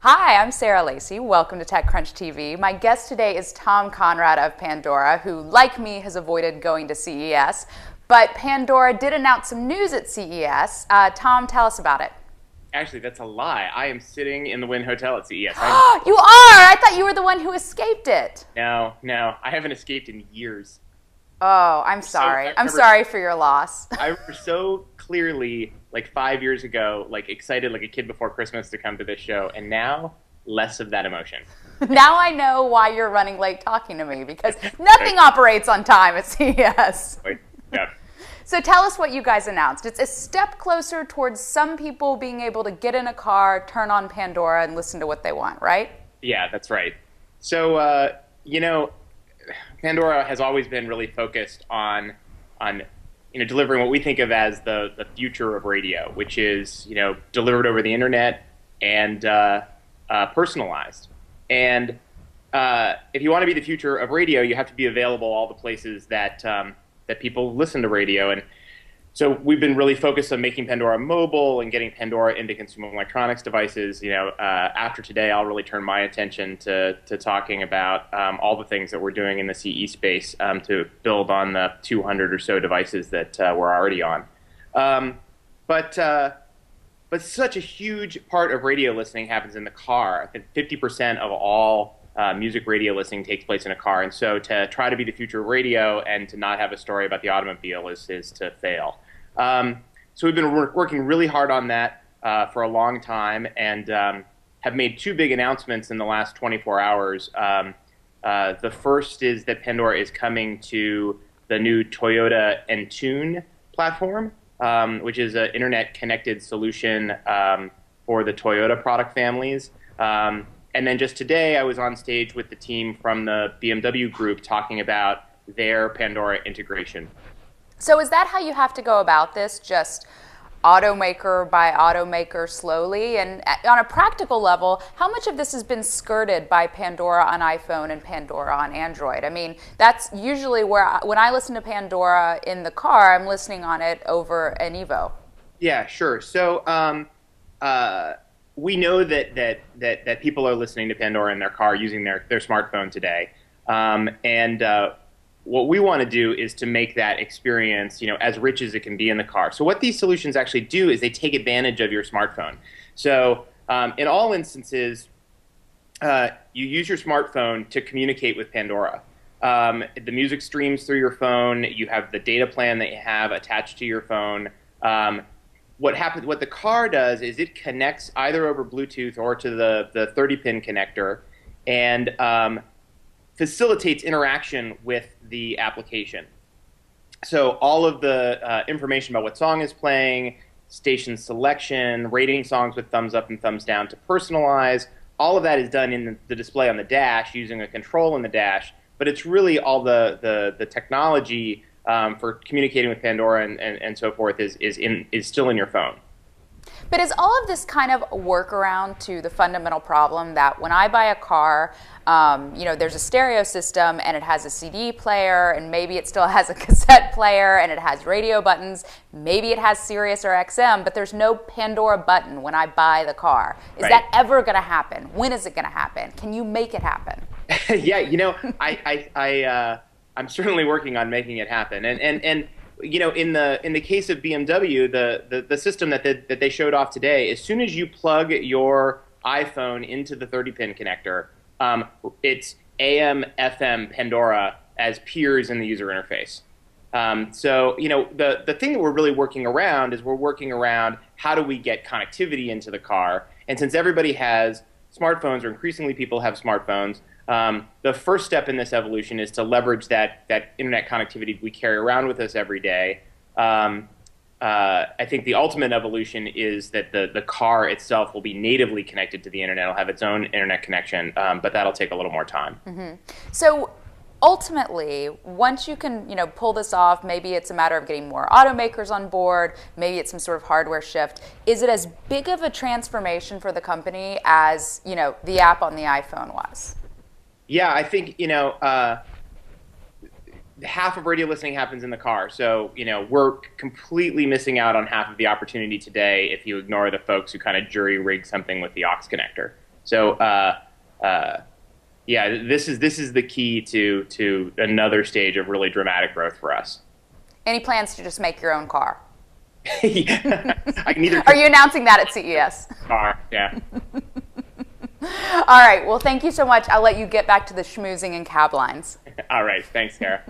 Hi, I'm Sarah Lacy. Welcome to TechCrunch TV. My guest today is Tom Conrad of Pandora, who, like me, has avoided going to CES. But Pandora did announce some news at CES. Tom, tell us about it. Actually, that's a lie. I am sitting in the Wynn Hotel at CES. You are! I thought you were the one who escaped it. No, I haven't escaped in years. Oh, I'm sorry. I'm sorry for your loss. I remember so clearly, like 5 years ago, like excited like a kid before Christmas to come to this show, and now less of that emotion. Now I know why you're running late talking to me, because nothing operates on time at CES. Yeah. So tell us what you guys announced. It's a step closer towards some people being able to get in a car, turn on Pandora, and listen to what they want, right? Yeah, that's right. So, Pandora has always been really focused on delivering what we think of as the future of radio, which is delivered over the internet and personalized. And if you want to be the future of radio, you have to be available all the places that people listen to radio. And so we've been really focused on making Pandora mobile and getting Pandora into consumer electronics devices. After today, I'll really turn my attention to talking about all the things that we're doing in the CE space to build on the 200 or so devices that we're already on. But such a huge part of radio listening happens in the car. I think 50% of all music radio listening takes place in a car. And so to try to be the future of radio and to not have a story about the automobile is to fail. So we've been working really hard on that for a long time, and have made two big announcements in the last 24 hours. The first is that Pandora is coming to the new Toyota Entune platform, which is an internet-connected solution for the Toyota product families. And then just today, I was on stage with the team from the BMW group talking about their Pandora integration. So is that how you have to go about this, just automaker by automaker slowly? And on a practical level, how much of this has been skirted by Pandora on iPhone and Pandora on Android? I mean, that's usually where, when I listen to Pandora in the car, I'm listening on it over an Evo. Yeah, sure. So we know that people are listening to Pandora in their car using their smartphone today. What we want to do is to make that experience, as rich as it can be in the car. So what these solutions actually do is they take advantage of your smartphone. So in all instances, you use your smartphone to communicate with Pandora. The music streams through your phone. You have the data plan that you have attached to your phone. What the car does is it connects either over Bluetooth or to the 30-pin connector, and facilitates interaction with the application. So all of the information about what song is playing, station selection, rating songs with thumbs up and thumbs down to personalize, all of that is done in the display on the dash using a control in the dash, but it's really all the technology for communicating with Pandora and so forth is still in your phone. But is all of this kind of a workaround to the fundamental problem that when I buy a car, there's a stereo system and it has a CD player, and maybe it still has a cassette player and it has radio buttons, maybe it has Sirius or XM, but there's no Pandora button when I buy the car. Is Right. that ever going to happen? When is it going to happen? Can you make it happen? Yeah, I'm certainly working on making it happen. And in the case of BMW, the system that they showed off today, as soon as you plug your iPhone into the 30-pin connector, it's AM, FM, Pandora as peers in the user interface. So the thing that we're really working around is how do we get connectivity into the car. And since everybody has smartphones, or increasingly people have smartphones, the first step in this evolution is to leverage that internet connectivity we carry around with us every day. I think the ultimate evolution is that the car itself will be natively connected to the internet. It'll have its own internet connection, but that'll take a little more time. Mm-hmm. So ultimately, once you can pull this off, maybe it's a matter of getting more automakers on board, maybe it's some sort of hardware shift. Is it as big of a transformation for the company as the app on the iPhone was? Yeah, I think half of radio listening happens in the car. So, we're completely missing out on half of the opportunity today if you ignore the folks who kind of jury rig something with the aux connector. So yeah, this is the key to another stage of really dramatic growth for us. Any plans to just make your own car? I can either Are you announcing that at CES? car, yeah. All right. Well, thank you so much. I'll let you get back to the schmoozing and cab lines. All right, thanks, Kara.